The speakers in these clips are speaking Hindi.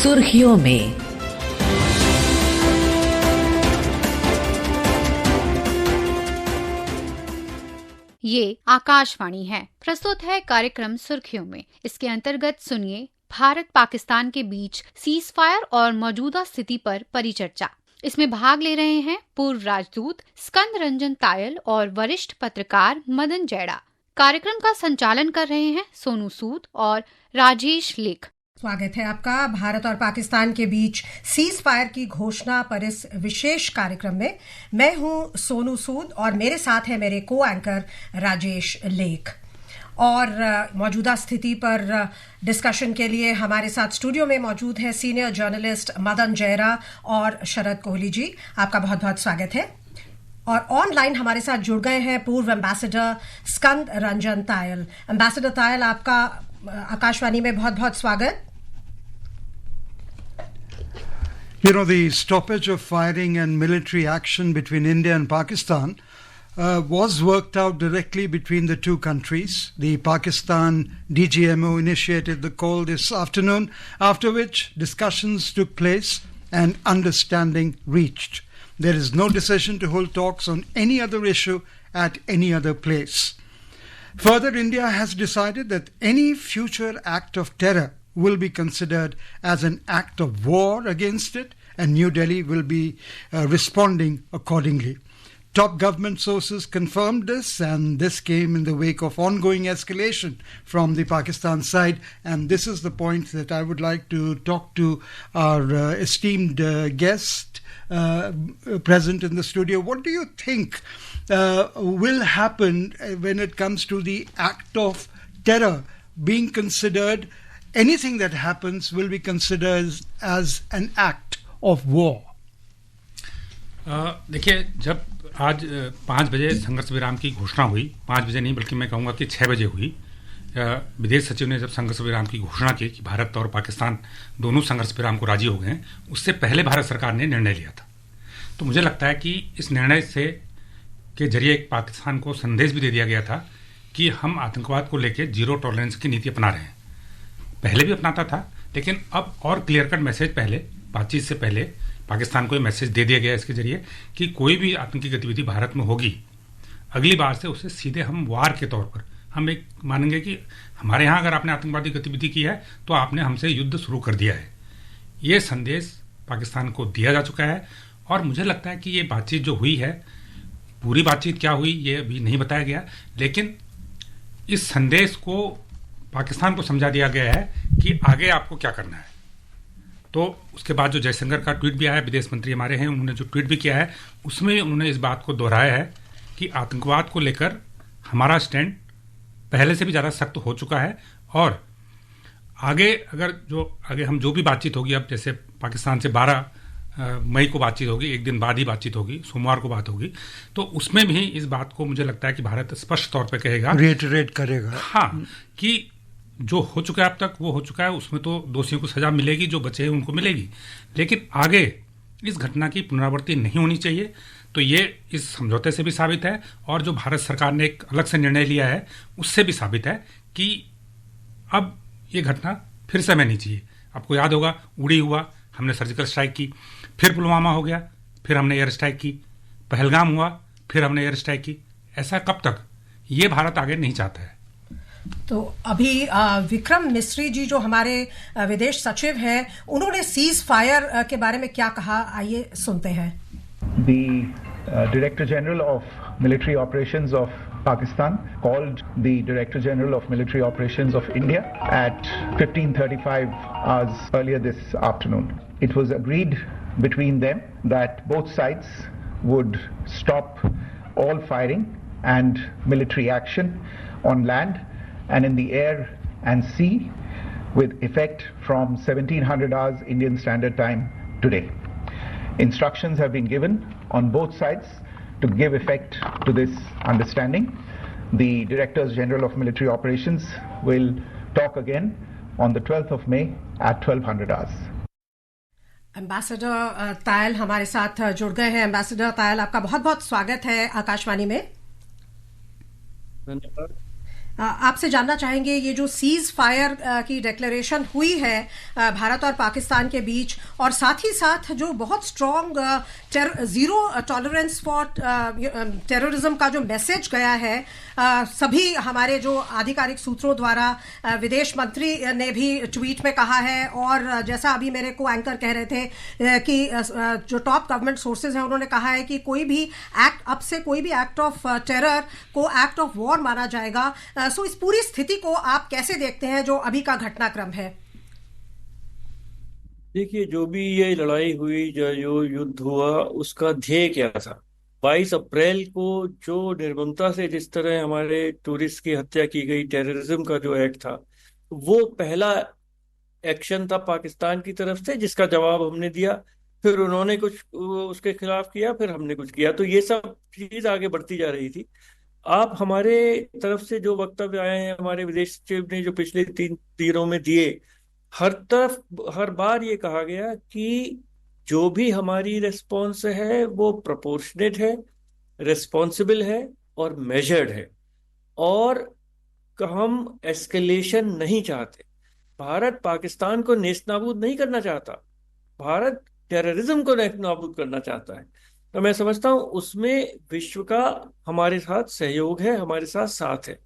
सुर्खियों में। ये आकाशवाणी है। प्रस्तुत है कार्यक्रम सुर्खियों में। इसके अंतर्गत सुनिए भारत पाकिस्तान के बीच सीज फायर और मौजूदा स्थिति पर परिचर्चा। इसमें भाग ले रहे हैं पूर्व राजदूत स्कंद रंजन तायल और वरिष्ठ पत्रकार मदन जैड़ा। कार्यक्रम का संचालन कर रहे हैं सोनू सूद और राजेश लेख। स्वागत है आपका भारत और पाकिस्तान के बीच सीज फायर की घोषणा पर इस विशेष कार्यक्रम में। मैं हूं सोनू सूद और मेरे साथ है मेरे को एंकर राजेश लेख। और मौजूदा स्थिति पर डिस्कशन के लिए हमारे साथ स्टूडियो में मौजूद है सीनियर जर्नलिस्ट मदन जैरा और शरद कोहली जी। आपका बहुत बहुत स्वागत है। और ऑनलाइन हमारे साथ जुड़ गए हैं पूर्व एम्बेसडर स्कंद रंजन तायल। एम्बेसडर तायल, आपका आकाशवाणी में बहुत बहुत स्वागत। You know, the stoppage of firing and military action between India and Pakistan was worked out directly between the two countries. The Pakistan DGMO initiated the call this afternoon, after which discussions took place and understanding reached. There is no decision to hold talks on any other issue at any other place. Further, India has decided that any future act of terror will be considered as an act of war against it, and New Delhi will be responding accordingly. Top government sources confirmed this, and this came in the wake of ongoing escalation from the Pakistan side. And this is the point that I would like to talk to our esteemed guest present in the studio. What do you think will happen when it comes to the act of terror being considered? Anything that happens will be considered as an act of war. देखिए, जब आज 5 बजे संघर्ष विराम की घोषणा हुई, 5 बजे नहीं बल्कि मैं कहूँगा कि 6 बजे हुई, विदेश सचिव ने जब संघर्ष विराम की घोषणा की कि भारत और पाकिस्तान दोनों संघर्ष विराम को राजी हो गए हैं, उससे पहले भारत सरकार ने निर्णय लिया था। तो मुझे लगता है कि इस निर्णय से के जरिए एक पाकिस्तान को संदेश भी दे दिया गया था कि हम आतंकवाद को लेकर जीरो टॉलरेंस की नीति अपना रहे हैं। पहले भी अपनाता था, लेकिन अब और क्लियर कट मैसेज पहले, बातचीत से पहले पाकिस्तान को ये मैसेज दे दिया गया इसके जरिए कि कोई भी आतंकी गतिविधि भारत में होगी, अगली बार से उसे सीधे हम वार के तौर पर हम एक मानेंगे कि हमारे यहाँ अगर आपने आतंकवादी गतिविधि की है तो आपने हमसे युद्ध शुरू कर दिया है। ये संदेश पाकिस्तान को दिया जा चुका है और मुझे लगता है कि ये बातचीत जो हुई है, पूरी बातचीत क्या हुई ये अभी नहीं बताया गया, लेकिन इस संदेश को पाकिस्तान को समझा दिया गया है कि आगे आपको क्या करना है। तो उसके बाद जो जयशंकर का ट्वीट भी आया, विदेश मंत्री हमारे हैं, उन्होंने जो ट्वीट भी किया है उसमें उन्होंने इस बात को दोहराया है कि आतंकवाद को लेकर हमारा स्टैंड पहले से भी ज़्यादा सख्त हो चुका है और आगे हम जो भी बातचीत होगी, अब जैसे पाकिस्तान से 12 मई को बातचीत होगी, एक दिन बाद ही बातचीत होगी, सोमवार को बात होगी, तो उसमें भी इस बात को मुझे लगता है कि भारत स्पष्ट तौर पर कहेगा, रिएटरेट करेगा, हाँ, कि जो हो चुका है अब तक वो हो चुका है, उसमें तो दोषियों को सजा मिलेगी, जो बचे हैं उनको मिलेगी, लेकिन आगे इस घटना की पुनरावृत्ति नहीं होनी चाहिए। तो ये इस समझौते से भी साबित है और जो भारत सरकार ने एक अलग से निर्णय लिया है उससे भी साबित है कि अब ये घटना फिर से नहीं चाहिए। आपको याद होगा, उड़ी हुआ हमने सर्जिकल स्ट्राइक की, फिर पुलवामा हो गया, फिर हमने एयर स्ट्राइक की, पहलगाम हुआ, फिर हमने एयर स्ट्राइक की। ऐसा कब तक? ये भारत आगे नहीं चाहता है। तो अभी विक्रम मिस्री जी जो हमारे विदेश सचिव हैं, उन्होंने सीज फायर के बारे में क्या कहा, आइए सुनते हैं। The Director General of Military Operations of Pakistan called the Director General of Military Operations of India at 15:35 hours earlier this afternoon. It was agreed between them that both sides would stop all firing and military action on land and in the air and sea with effect from 1700 hours Indian Standard Time today. Instructions have been given on both sides to give effect to this understanding. The Directors General of Military Operations will talk again on the 12th of May at 1200 hours. Ambassador Tayal हमारे साथ जुड़ गए हैं। एम्बेसडर तायल, आपका बहुत बहुत स्वागत है आकाशवाणी में। आपसे जानना चाहेंगे ये जो सीज फायर की डिक्लेरेशन हुई है भारत और पाकिस्तान के बीच, और साथ ही साथ जो बहुत strong zero tolerance for terrorism का जो मैसेज गया है, सभी हमारे जो आधिकारिक सूत्रों द्वारा, विदेश मंत्री ने भी ट्वीट में कहा है, और जैसा अभी मेरे को एंकर कह रहे थे कि जो टॉप गवर्नमेंट सोर्सेज हैं उन्होंने कहा है कि कोई भी एक्ट, अब से कोई भी एक्ट ऑफ टेरर को एक्ट ऑफ वॉर माना जाएगा। सो इस पूरी स्थिति को आप कैसे देखते हैं जो अभी का घटनाक्रम है? देखिए, जो भी ये लड़ाई हुई, जो युद्ध हुआ, उसका ध्येय क्या था? 22 अप्रैल को जो निर्ममता से जिस तरह हमारे टूरिस्ट की हत्या की गई, टेररिज्म का जो एक्ट था, वो पहला एक्शन था पाकिस्तान की तरफ से, जिसका जवाब हमने दिया। फिर उन्होंने कुछ उसके खिलाफ किया, फिर हमने कुछ किया, तो ये सब चीज आगे बढ़ती जा रही थी। आप हमारे तरफ से जो वक्तव्य आए हैं, हमारे विदेश सचिव ने जो पिछले 3 दिनों में दिए, हर तरफ हर बार ये कहा गया कि जो भी हमारी रेस्पॉन्स है वो प्रोपोर्शनेट है, रेस्पॉन्सिबल है और मेजर्ड है, और हम एस्केलेशन नहीं चाहते। भारत पाकिस्तान को नेस्तनाबूद नहीं करना चाहता, भारत टेररिज्म को नेस्तनाबूद करना चाहता है। तो मैं समझता हूं उसमें विश्व का हमारे साथ सहयोग है, हमारे साथ साथ है।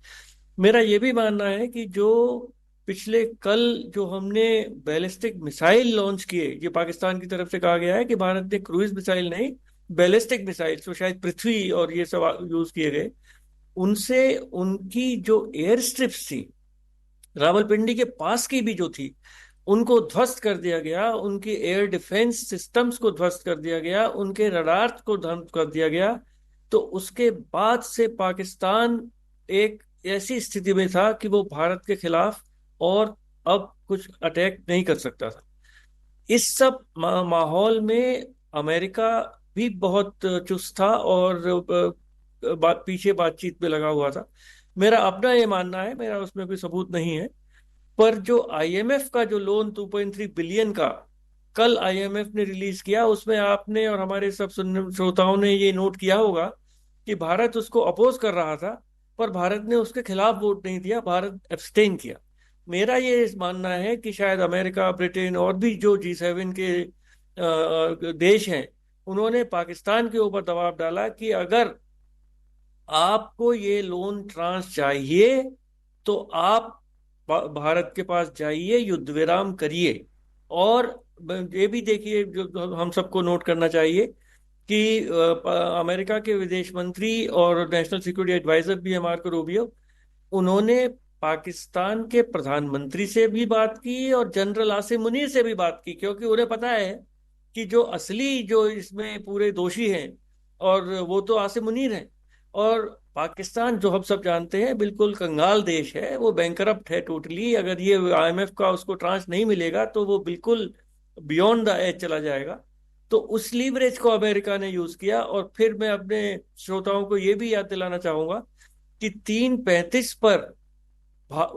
मेरा ये भी मानना है कि जो पिछले कल जो हमने बैलिस्टिक मिसाइल लॉन्च किए, ये पाकिस्तान की तरफ से कहा गया है कि भारत ने क्रूज मिसाइल नहीं, बैलिस्टिक मिसाइल, तो शायद पृथ्वी और ये सब यूज किए गए, उनसे उनकी जो एयर स्ट्रिप्स थी रावलपिंडी के पास की भी जो थी, उनको ध्वस्त कर दिया गया, उनके एयर डिफेंस सिस्टम्स को ध्वस्त कर दिया गया, उनके रडार को ध्वस्त कर दिया गया। तो उसके बाद से पाकिस्तान एक ऐसी स्थिति में था कि वो भारत के खिलाफ और अब कुछ अटैक नहीं कर सकता था। इस सब माहौल में अमेरिका भी बहुत चुस्त था और पीछे बातचीत में लगा हुआ था। मेरा अपना ये मानना है, मेरा उसमें कोई सबूत नहीं है, पर जो आईएमएफ का जो लोन 2.3 बिलियन का कल आईएमएफ ने रिलीज किया, उसमें आपने और हमारे सब श्रोताओं ने ये नोट किया होगा कि भारत उसको अपोज कर रहा था, पर भारत ने उसके खिलाफ वोट नहीं दिया, भारत एब्सटेन किया। मेरा ये मानना है कि शायद अमेरिका, ब्रिटेन और भी जो G7 के देश हैं, उन्होंने पाकिस्तान के ऊपर दबाव डाला कि अगर आपको ये लोन ट्रांस चाहिए तो आप भारत के पास जाइए, युद्ध विराम करिए। और ये भी देखिए, जो हम सबको नोट करना चाहिए कि अमेरिका के विदेश मंत्री और नेशनल सिक्योरिटी एडवाइजर भी है मार्को रूबियो, उन्होंने पाकिस्तान के प्रधानमंत्री से भी बात की और जनरल आसिम मुनीर से भी बात की, क्योंकि उन्हें पता है कि जो असली जो इसमें पूरे दोषी हैं और वो तो आसिम मुनीर हैं। और पाकिस्तान, जो हम सब जानते हैं, बिल्कुल कंगाल देश है, वो बैंकरप्ट है टोटली। अगर ये आईएमएफ का उसको ट्रांस नहीं मिलेगा तो वो बिल्कुल बियॉन्ड द एज चला जाएगा। तो उस लीवरेज को अमेरिका ने यूज किया। और फिर मैं अपने श्रोताओं को ये भी याद दिलाना चाहूंगा कि 3:35 पर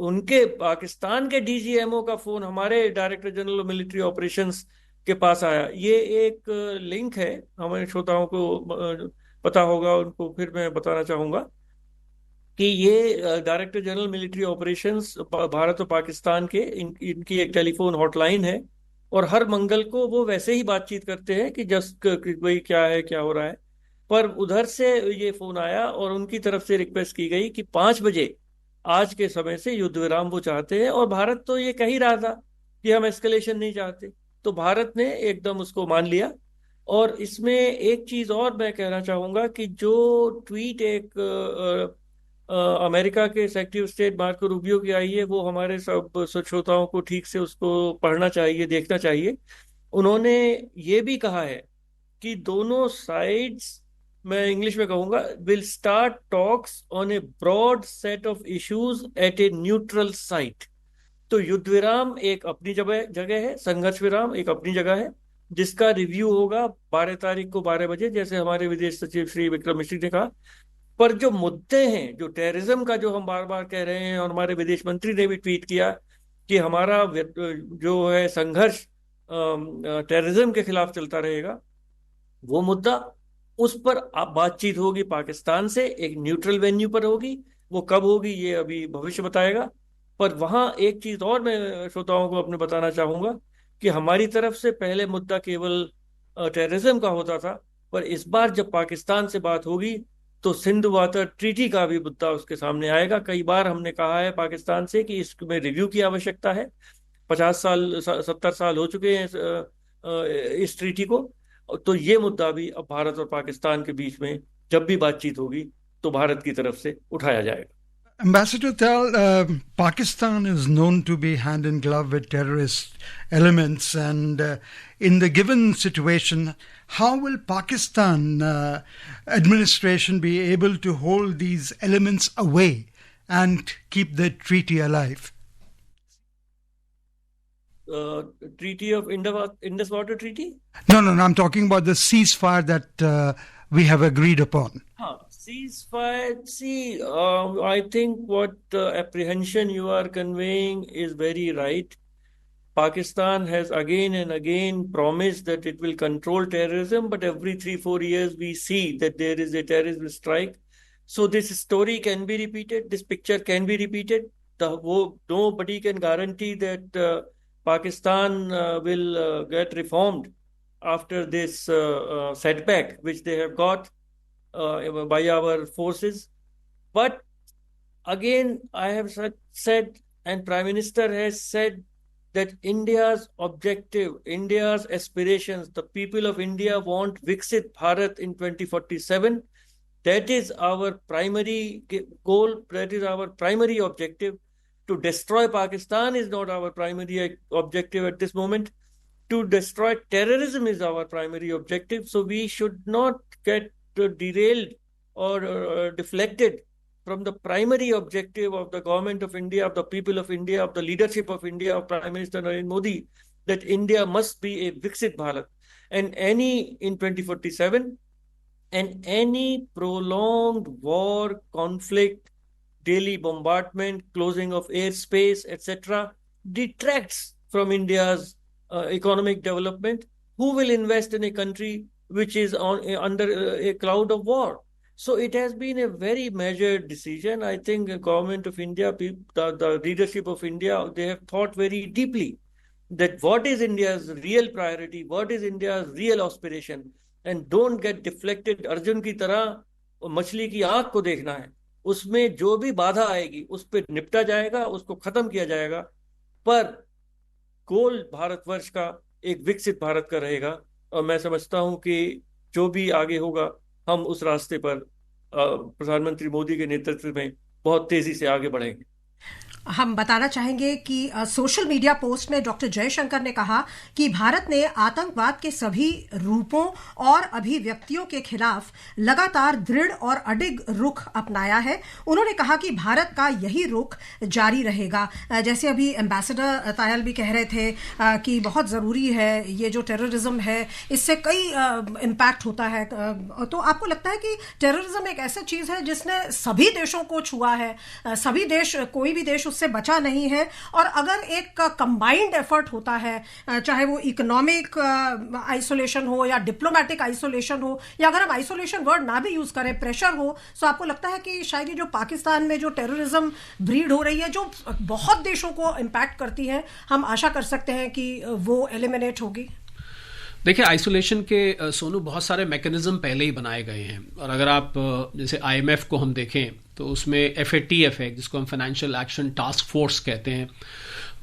उनके पाकिस्तान के डीजीएमओ का फोन हमारे director general of military operations के पास आया। ये एक लिंक है, हमारे श्रोताओं को पता होगा, उनको फिर मैं बताना चाहूंगा कि ये director general military operations Bharat और पाकिस्तान के इनकी एक टेलीफोन हॉटलाइन है, और हर मंगल को वो वैसे ही बातचीत करते हैं कि जस्ट भाई क्या है, क्या हो रहा है। पर उधर से ये फोन आया और उनकी तरफ से रिक्वेस्ट की गई कि 5 बजे आज के समय से युद्ध विराम वो चाहते हैं। और भारत तो ये कह ही रहा था कि हम एस्केलेशन नहीं चाहते, तो भारत ने एकदम उसको मान लिया। और इसमें एक चीज और मैं कहना चाहूंगा कि जो ट्वीट एक अमेरिका के secretary of state Marco Rubio की आई है, वो हमारे सब श्रोताओं को ठीक से उसको पढ़ना चाहिए, देखना चाहिए। उन्होंने ये भी कहा है कि दोनों साइड्स, मैं इंग्लिश में कहूंगा, will start talks on a broad set of issues at a neutral site. तो युद्ध विराम एक अपनी जगह है, संघर्ष विराम एक अपनी जगह है, जिसका रिव्यू होगा 12 तारीख को 12 बजे, जैसे हमारे विदेश सचिव श्री विक्रम मिश्री ने कहा। पर जो मुद्दे हैं, जो टेररिज्म का, जो हम बार बार कह रहे हैं, और हमारे विदेश मंत्री ने भी ट्वीट किया कि हमारा जो है संघर्ष टेररिज्म के खिलाफ चलता रहेगा, वो मुद्दा, उस पर बातचीत होगी पाकिस्तान से, एक न्यूट्रल वेन्यू पर होगी। वो कब होगी ये अभी भविष्य बताएगा। पर वहाँ एक चीज और मैं श्रोताओं को अपने बताना चाहूंगा कि हमारी तरफ से पहले मुद्दा केवल टेररिज्म का होता था, पर इस बार जब पाकिस्तान से बात होगी तो सिंधु वाटर ट्रीटी का भी मुद्दा उसके सामने आएगा। कई बार हमने कहा है पाकिस्तान से कि इसमें रिव्यू की आवश्यकता है। 50 साल 70 साल हो चुके हैं इस ट्रीटी को। तो ये मुद्दा भी अब भारत और पाकिस्तान के बीच में जब भी बातचीत होगी तो भारत की तरफ से उठाया जाएगा। Ambassador Tal, Pakistan is known to be hand in glove with terrorist elements, and in the given situation, how will Pakistan administration be able to hold these elements away and keep the treaty alive? Treaty of Indus Water Treaty? No, I'm talking about the ceasefire that we have agreed upon. Ceasefire. See, I think what apprehension you are conveying is very right. Pakistan has again and again promised that it will control terrorism, but every 3-4 years we see that there is a terrorist strike. So this story can be repeated. This picture can be repeated. Nobody can guarantee that Pakistan will get reformed after this setback which they have got by our forces. But again, I have said, and Prime Minister has said, that India's objective, India's aspirations, the people of India want Viksit Bharat in 2047. That is our primary goal. That is our primary objective. To destroy Pakistan is not our primary objective at this moment. To destroy terrorism is our primary objective. So we should not get derailed or deflected from the primary objective of the government of India, of the people of India, of the leadership of India, of Prime Minister Narendra Modi, that India must be a Viksit Bharat. And in 2047, and any prolonged war, conflict, daily bombardment, closing of airspace, etc., detracts from India's economic development. Who will invest in a country which is under a cloud of war? So it has been a very measured decision. I think the government of India, the leadership of India, they have thought very deeply that what is India's real priority, what is India's real aspiration, and don't get deflected. Arjun की तरह मछली की आंख को देखना है, उसमें जो भी बाधा आएगी उस पर निपटा जाएगा, उसको खत्म किया जाएगा। पर गोल भारतवर्ष का एक विकसित भारत का रहेगा, और मैं समझता हूं कि जो भी आगे होगा हम उस रास्ते पर प्रधानमंत्री मोदी के नेतृत्व में बहुत तेजी से आगे बढ़ेंगे। हम बताना चाहेंगे कि सोशल मीडिया पोस्ट में डॉक्टर जयशंकर ने कहा कि भारत ने आतंकवाद के सभी रूपों और अभिव्यक्तियों के खिलाफ लगातार दृढ़ और अडिग रुख अपनाया है। उन्होंने कहा कि भारत का यही रुख जारी रहेगा। जैसे अभी एम्बेसडर तायल भी कह रहे थे कि बहुत ज़रूरी है, ये जो टेररिज्म है इससे कई इम्पैक्ट होता है। तो आपको लगता है कि टेररिज्म एक ऐसा चीज़ है जिसने सभी देशों को छुआ है, सभी देश, कोई भी देश उससे बचा नहीं है, और अगर एक कंबाइंड एफर्ट होता है, चाहे वो इकोनॉमिक आइसोलेशन हो या डिप्लोमेटिक आइसोलेशन हो, या अगर हम आइसोलेशन वर्ड ना भी यूज करें, प्रेशर हो, तो आपको लगता है कि शायद ये जो पाकिस्तान में जो टेररिज्म ब्रीड हो रही है, जो बहुत देशों को इम्पैक्ट करती है, हम आशा कर सकते हैं कि वो एलिमिनेट होगी? देखिए, आइसोलेशन के सोनू बहुत सारे मैकेनिज्म पहले ही बनाए गए हैं, और अगर आप जैसे IMF को हम देखें तो उसमें FATF है, जिसको हम फाइनेंशियल एक्शन टास्क फोर्स कहते हैं।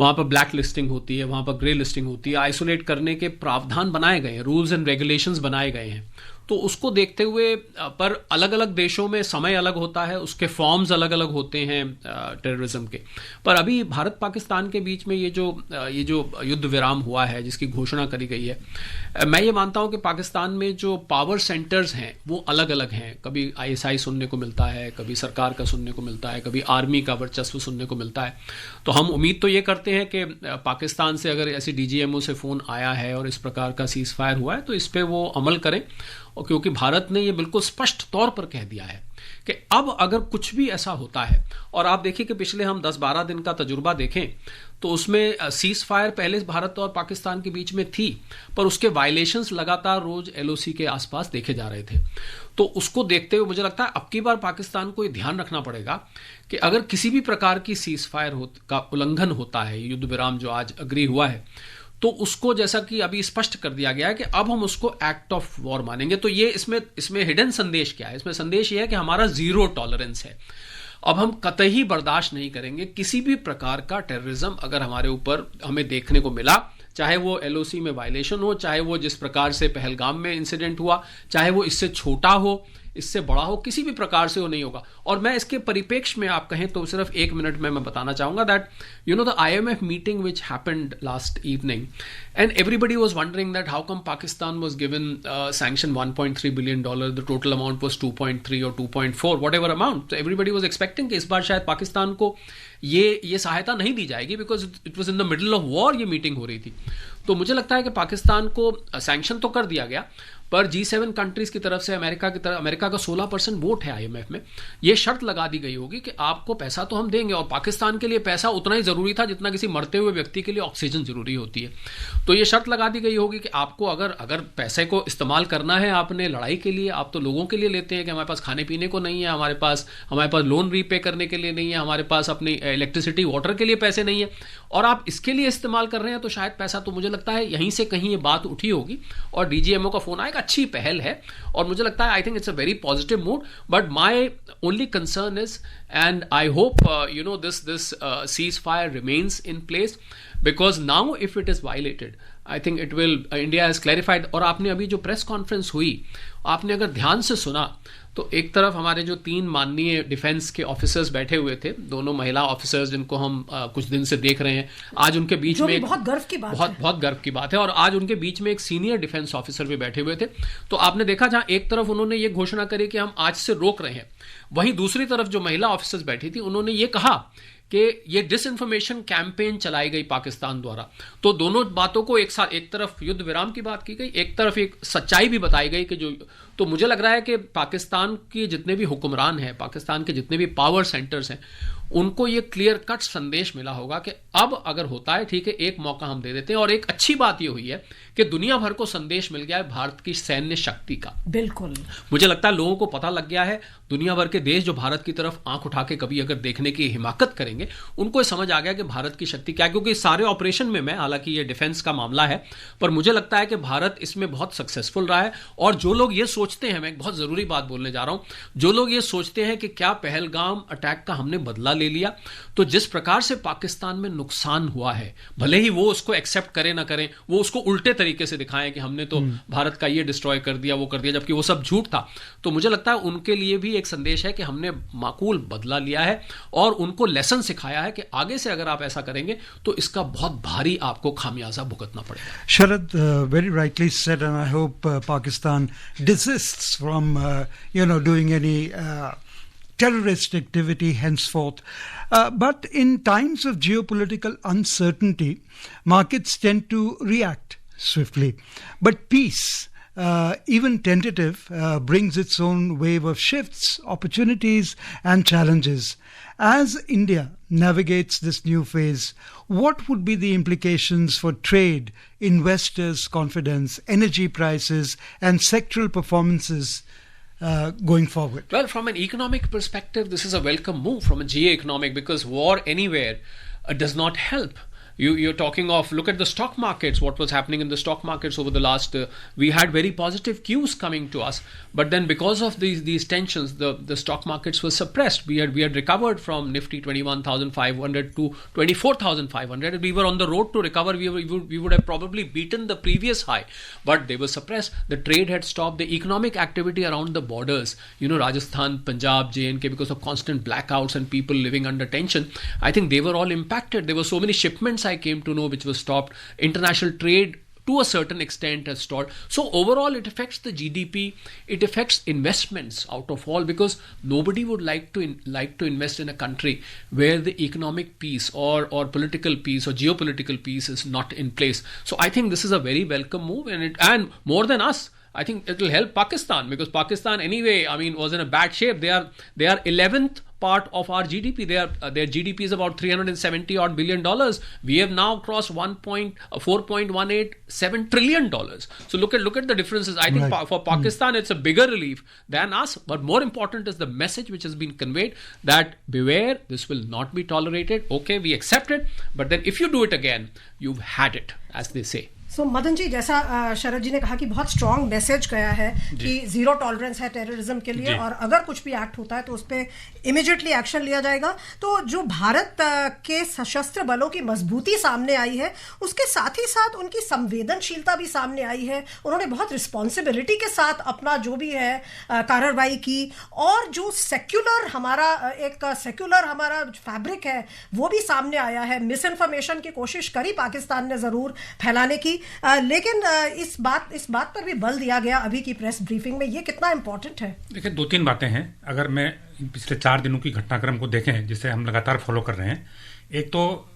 वहाँ पर ब्लैक लिस्टिंग होती है, वहाँ पर ग्रे लिस्टिंग होती है, आइसोलेट करने के प्रावधान बनाए गए हैं, रूल्स एंड रेगुलेशंस बनाए गए हैं। तो उसको देखते हुए, पर अलग अलग देशों में समय अलग होता है, उसके फॉर्म्स अलग अलग होते हैं टेररिज्म के। पर अभी भारत पाकिस्तान के बीच में ये जो युद्ध विराम हुआ है, जिसकी घोषणा करी गई है, मैं ये मानता हूँ कि पाकिस्तान में जो पावर सेंटर्स हैं वो अलग अलग हैं। कभी ISI सुनने को मिलता है, कभी सरकार का सुनने को मिलता है, कभी आर्मी का वर्चस्व सुनने को मिलता है। तो हम उम्मीद तो ये करते हैं कि पाकिस्तान से अगर ऐसी DGMO से फ़ोन आया है और इस प्रकार का सीज फायर हुआ है तो इस पर वो अमल करें, और क्योंकि भारत ने ये बिल्कुल स्पष्ट तौर पर कह दिया है कि अब अगर कुछ भी ऐसा होता है, और आप देखिए कि पिछले हम 10-12 दिन का तजुर्बा देखें तो उसमें सीज फायर पहले भारत और पाकिस्तान के बीच में थी, पर उसके वायलेशंस लगातार रोज एलओसी के आसपास देखे जा रहे थे। तो उसको देखते हुए मुझे लगता है अब की बार पाकिस्तान को ये ध्यान रखना पड़ेगा कि अगर किसी भी प्रकार की सीज फायर का उल्लंघन होता है, युद्ध विराम जो आज अग्री हुआ है, तो उसको जैसा कि अभी स्पष्ट कर दिया गया है कि अब हम उसको एक्ट ऑफ वॉर मानेंगे। तो ये इसमें हिडन संदेश क्या है? इसमें संदेश ये है कि हमारा जीरो टॉलरेंस है। अब हम कतई बर्दाश्त नहीं करेंगे किसी भी प्रकार का टेररिज्म अगर हमारे ऊपर हमें देखने को मिला, चाहे वो एलओसी में वायलेशन हो, चाहे वो जिस प्रकार से पहलगाम में इंसिडेंट हुआ, चाहे वो इससे छोटा हो, इससे बड़ा हो, किसी भी प्रकार से वो नहीं होगा। और मैं इसके परिप्रेक्ष्य में आप कहें तो सिर्फ 1 मिनट में मैं बताना चाहूंगा that the IMF meeting which happened last evening and everybody was wondering that how come Pakistan was given sanction $1.3 billion, the total amount was 2.3 और 2.4 व्हाटएवर अमाउंट। तो एवरीबडी वाज एक्सपेक्टिंग कि इस बार शायद पाकिस्तान को ये सहायता नहीं दी जाएगी because it was in the middle of war ये मीटिंग हो रही थी। तो मुझे लगता है कि पाकिस्तान को सैंक्शन तो कर दिया गया, पर G7 कंट्रीज की तरफ से अमेरिका का 16% वोट है IMF में, यह शर्त लगा दी गई होगी कि आपको पैसा तो हम देंगे, और पाकिस्तान के लिए पैसा उतना ही जरूरी था जितना किसी मरते हुए व्यक्ति के लिए ऑक्सीजन जरूरी होती है। तो ये शर्त लगा दी गई होगी कि आपको अगर पैसे को इस्तेमाल करना है आपने लड़ाई के लिए, आप तो लोगों के लिए लेते हैं कि हमारे पास खाने पीने को नहीं है, हमारे पास लोन रीपे करने के लिए नहीं है, हमारे पास अपनी इलेक्ट्रिसिटी वाटर के लिए पैसे नहीं है, और आप इसके लिए इस्तेमाल कर रहे हैं, तो शायद पैसा तो मुझे लगता है यहीं से कहीं ये बात उठी होगी और DGMO का फोन आएगा। अच्छी पहल है और मुझे लगता है I think it's a very positive mood, but my only concern is and I hope this ceasefire remains in place, because now if it is violated I think it will India has clarified। और आपने अभी जो प्रेस कॉन्फ्रेंस हुई आपने अगर ध्यान से सुना तो एक तरफ हमारे जो 3 माननीय डिफेंस के ऑफिसर्स बैठे हुए थे, दोनों महिला ऑफिसर्स जिनको हम कुछ दिन से देख रहे हैं, आज उनके बीच में बहुत गर्व की बात है, बहुत गर्व की बात है, और आज उनके बीच में एक सीनियर डिफेंस ऑफिसर भी बैठे हुए थे। तो आपने देखा जहां एक तरफ उन्होंने ये घोषणा करी कि हम आज से रोक रहे हैं, वहीं दूसरी तरफ जो महिला ऑफिसर्स बैठी थी उन्होंने ये कहा कि ये डिसइंफॉर्मेशन कैंपेन चलाई गई पाकिस्तान द्वारा। तो दोनों बातों को एक साथ, एक तरफ युद्ध विराम की बात की गई, एक तरफ एक सच्चाई भी बताई गई कि जो, तो मुझे लग रहा है कि पाकिस्तान के जितने भी हुक्मरान हैं, पाकिस्तान के जितने भी पावर सेंटर्स हैं, उनको ये क्लियर कट संदेश मिला होगा कि अब अगर होता है ठीक है, एक मौका हम दे देते हैं। और एक अच्छी बात ये हुई है कि दुनिया भर को संदेश मिल गया है भारत की सैन्य शक्ति का। बिल्कुल, मुझे लगता है लोगों को पता लग गया है, दुनिया भर के देश जो भारत की तरफ आंख उठा के कभी अगर देखने की हिमाकत करेंगे, उनको समझ आ गया कि भारत की शक्ति क्या है। क्योंकि सारे ऑपरेशन में मैं, हालांकि ये डिफेंस का मामला है, पर मुझे लगता है कि भारत इसमें बहुत सक्सेसफुल रहा है। और जो लोग ये सोचते हैं, मैं एक बहुत जरूरी बात बोलने जा रहा हूं, जो लोग ये सोचते हैं कि क्या पहलगाम अटैक का हमने बदला ले लिया, तो जिस प्रकार से पाकिस्तान में नुकसान हुआ है, भले ही वो उसको एक्सेप्ट करें ना करें, वो उसको उल्टे तरीके से दिखाएं कि हमने तो भारत का ये डिस्ट्रॉय कर दिया, वो कर दिया, जबकि वो सब झूठ था। तो मुझे लगता है उनके लिए भी एक संदेश है कि हमने माकूल बदला लिया है और उनको लेसन सिखाया है कि आगे से अगर आप ऐसा करेंगे तो इसका बहुत भारी आपको खामियाजा भुगतना पड़ेगा। Sharad very rightly said, and I hope Pakistan desists from doing any terrorist activity henceforth. But in times of geopolitical uncertainty, markets tend to react swiftly. But peace, even tentative, brings its own wave of shifts, opportunities, and challenges. As India navigates this new phase, what would be the implications for trade, investors' confidence, energy prices, and sectoral performances going forward? Well, from an economic perspective, this is a welcome move from a geo-economic, because war anywhere does not help. You're talking of, look at the stock markets, what was happening in the stock markets over the last, we had very positive cues coming to us, but then because of these tensions, the stock markets were suppressed. We had recovered from Nifty 21,500 to 24,500. We were on the road to recover. We would have probably beaten the previous high, but they were suppressed. The trade had stopped. The economic activity around the borders, Rajasthan, Punjab, J&K, because of constant blackouts and people living under tension, I think they were all impacted. There were so many shipments I came to know which was stopped. International trade to a certain extent has stalled. So overall it affects the GDP, it affects investments out of all, because nobody would like to invest in a country where the economic peace or political peace or geopolitical peace is not in place. So I think this is a very welcome move, and more than us, I think it will help Pakistan, because Pakistan anyway, I mean, was in a bad shape. They are 11th part of our GDP. Their GDP is about $370 odd billion. We have now crossed $4.187 trillion. So look at the differences. I think for Pakistan it's a bigger relief than us. But more important is the message which has been conveyed, that beware, this will not be tolerated. Okay, we accept it, but then if you do it again, you've had it, as they say. सो मदन जी, जैसा शरद जी ने कहा कि बहुत स्ट्रांग मैसेज गया है कि जीरो टॉलरेंस है टेररिज्म के लिए, और अगर कुछ भी एक्ट होता है तो उस पर इमीडिएटली एक्शन लिया जाएगा। तो जो भारत के सशस्त्र बलों की मजबूती सामने आई है, उसके साथ ही साथ उनकी संवेदनशीलता भी सामने आई है। उन्होंने बहुत रिस्पॉन्सिबिलिटी के साथ अपना जो भी है कार्रवाई की, और जो सेक्युलर हमारा फैब्रिक है वो भी सामने आया है। मिस इन्फॉर्मेशन की कोशिश करी पाकिस्तान ने जरूर फैलाने की, लेकिन इस बात पर भी बल दिया गया अभी की प्रेस ब्रीफिंग में। ये कितना इंपॉर्टेंट है? देखिए, 2-3 बातें हैं। अगर मैं पिछले 4 दिनों की घटनाक्रम को देखें, जिसे हम लगातार फॉलो कर रहे हैं, एक तो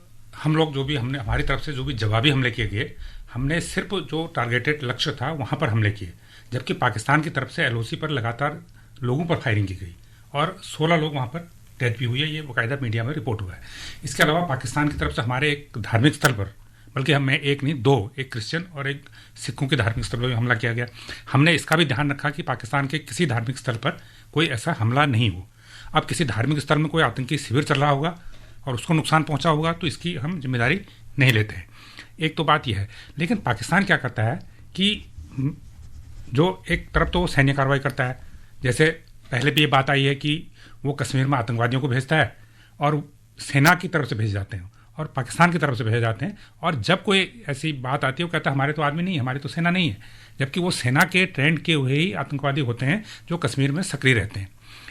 हम लोग हमने हमारी तरफ से जो भी जवाबी हमले किए गए, हमने सिर्फ जो टारगेटेड लक्ष्य था वहां पर हमले किए, जबकि पाकिस्तान की तरफ से LOC पर लगातार लोगों पर फायरिंग की गई और 16 लोग वहां पर डेथ भी हुई है। ये बाकायदा मीडिया में रिपोर्ट हुआ है। इसके अलावा पाकिस्तान की तरफ से हमारे एक धार्मिक स्थल पर, बल्कि हमें एक नहीं 2, एक क्रिश्चियन और एक सिखों के धार्मिक स्थल पर हमला किया गया। हमने इसका भी ध्यान रखा कि पाकिस्तान के किसी धार्मिक स्थल पर कोई ऐसा हमला नहीं हो। अब किसी धार्मिक स्थल में कोई आतंकी शिविर चल रहा होगा और उसको नुकसान पहुंचा होगा तो इसकी हम जिम्मेदारी नहीं लेते हैं। एक तो बात यह है। लेकिन पाकिस्तान क्या करता है कि जो एक तरफ तो वो सैन्य कार्रवाई करता है, जैसे पहले भी ये बात आई है कि वो कश्मीर में आतंकवादियों को भेजता है और सेना की तरफ से भेज जाते हैं और पाकिस्तान की तरफ से भेजे जाते हैं, और जब कोई ऐसी बात आती है वो कहता है हमारे तो आदमी नहीं है, हमारी तो सेना नहीं है, जबकि वो सेना के ट्रेंड किए हुए ही आतंकवादी होते हैं जो कश्मीर में सक्रिय रहते हैं।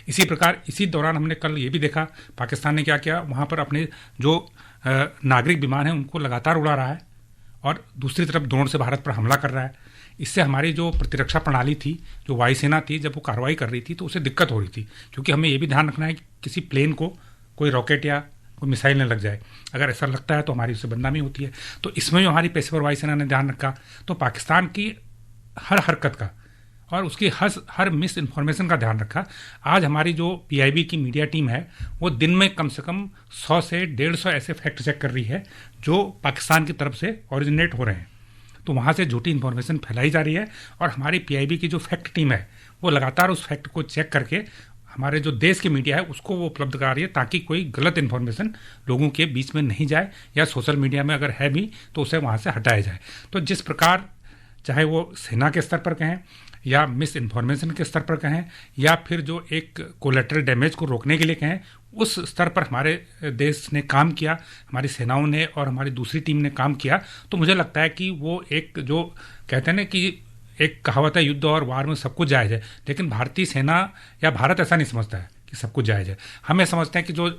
इसी प्रकार इसी दौरान हमने कल ये भी देखा पाकिस्तान ने क्या किया, वहाँ पर अपने जो नागरिक विमान हैं उनको लगातार उड़ा रहा है और दूसरी तरफ ड्रोन से भारत पर हमला कर रहा है। इससे हमारी जो प्रतिरक्षा प्रणाली थी, जो वायुसेना थी, जब वो कार्रवाई कर रही थी तो उसे दिक्कत हो रही थी, क्योंकि हमें ये भी ध्यान रखना है कि किसी प्लेन को कोई रॉकेट या कोई मिसाइल न लग जाए। अगर ऐसा लगता है तो हमारी उससे बदनामी होती है। तो इसमें जो हमारी पेशेवर वायुसेना ने ध्यान रखा, तो पाकिस्तान की हर हरकत का और उसकी हर मिस इन्फॉर्मेशन का ध्यान रखा। आज हमारी जो PIB की मीडिया टीम है वो दिन में कम से कम 100 से 150 ऐसे फैक्ट चेक कर रही है जो पाकिस्तान की तरफ से ओरिजिनेट हो रहे हैं। तो वहाँ से झूठी इन्फॉर्मेशन फैलाई जा रही है और हमारी PIB की जो फैक्ट टीम है वो लगातार उस फैक्ट को चेक करके हमारे जो देश की मीडिया है उसको वो उपलब्ध करा रही है, ताकि कोई गलत इन्फॉर्मेशन लोगों के बीच में नहीं जाए, या सोशल मीडिया में अगर है भी तो उसे वहाँ से हटाया जाए। तो जिस प्रकार चाहे वो सेना के स्तर पर कहें या मिस इन्फॉर्मेशन के स्तर पर कहें या फिर जो एक कोलेटरल डैमेज को रोकने के लिए कहें, उस स्तर पर हमारे देश ने काम किया, हमारी सेनाओं ने और हमारी दूसरी टीम ने काम किया। तो मुझे लगता है कि वो एक जो कहते हैं ना कि एक कहावत है, युद्ध और वार में सब कुछ जायज़ है, लेकिन भारतीय सेना या भारत ऐसा नहीं समझता है कि सब कुछ जायज़ है। हमें समझते हैं कि जो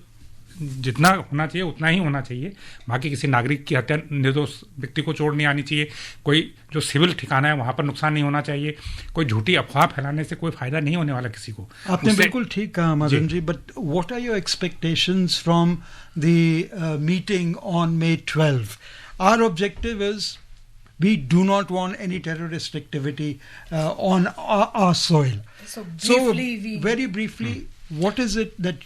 जितना होना चाहिए उतना ही होना चाहिए। बाकी किसी नागरिक की हत्या, निर्दोष व्यक्ति को चोट नहीं आनी चाहिए, कोई जो सिविल ठिकाना है वहाँ पर नुकसान नहीं होना चाहिए, कोई झूठी अफवाह फैलाने से कोई फायदा नहीं होने वाला किसी को। आपने बिल्कुल ठीक कहा Madan ji, but what are your expectations from the meeting on May 12? Our objective is we do not want any terrorist activity on our soil. So very briefly, what is it that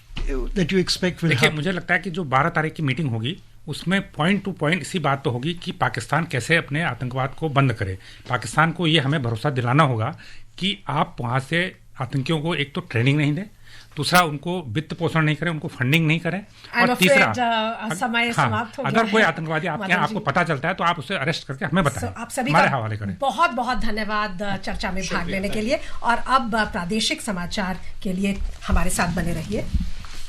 you expect will happen? मुझे लगता है कि जो 12 तारीख की मीटिंग होगी उसमें पॉइंट टू पॉइंट इसी बात तो होगी कि पाकिस्तान कैसे अपने आतंकवाद को बंद करे। पाकिस्तान को ये हमें भरोसा दिलाना होगा कि आप वहाँ से आतंकियों को एक तो ट्रेनिंग नहीं दें, दूसरा उनको वित्त पोषण नहीं करें, उनको फंडिंग नहीं करें, और तीसरा अगर कोई आतंकवादी आपके यहाँ आपको पता चलता है तो आप उसे अरेस्ट करके हमें बताएं, आप सभी हमारे हवाले करें। बहुत बहुत धन्यवाद चर्चा में भाग लेने के लिए, और अब प्रादेशिक समाचार के लिए हमारे साथ बने रहिए।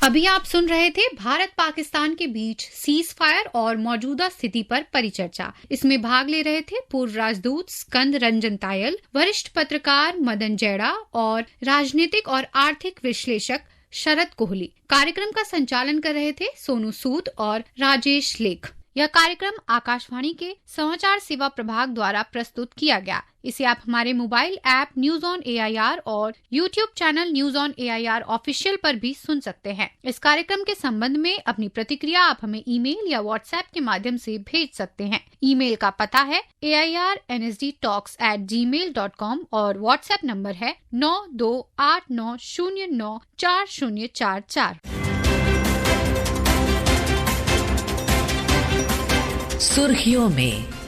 अभी आप सुन रहे थे भारत पाकिस्तान के बीच सीज फायर और मौजूदा स्थिति पर परिचर्चा। इसमें भाग ले रहे थे पूर्व राजदूत स्कंद रंजन तायल, वरिष्ठ पत्रकार मदन जैड़ा और राजनीतिक और आर्थिक विश्लेषक शरद कोहली। कार्यक्रम का संचालन कर रहे थे सोनू सूद और राजेश लेख। यह कार्यक्रम आकाशवाणी के समाचार सेवा प्रभाग द्वारा प्रस्तुत किया गया। इसे आप हमारे mobile app news on AIR और YouTube channel news on AIR official पर भी सुन सकते हैं। इस कार्यक्रम के संबंध में अपनी प्रतिक्रिया आप हमें ईमेल या व्हाट्सएप के माध्यम से भेज सकते हैं। ईमेल का पता है airnsdtalks@gmail.com और व्हाट्सएप नंबर है 9289094044। सुर्खियों में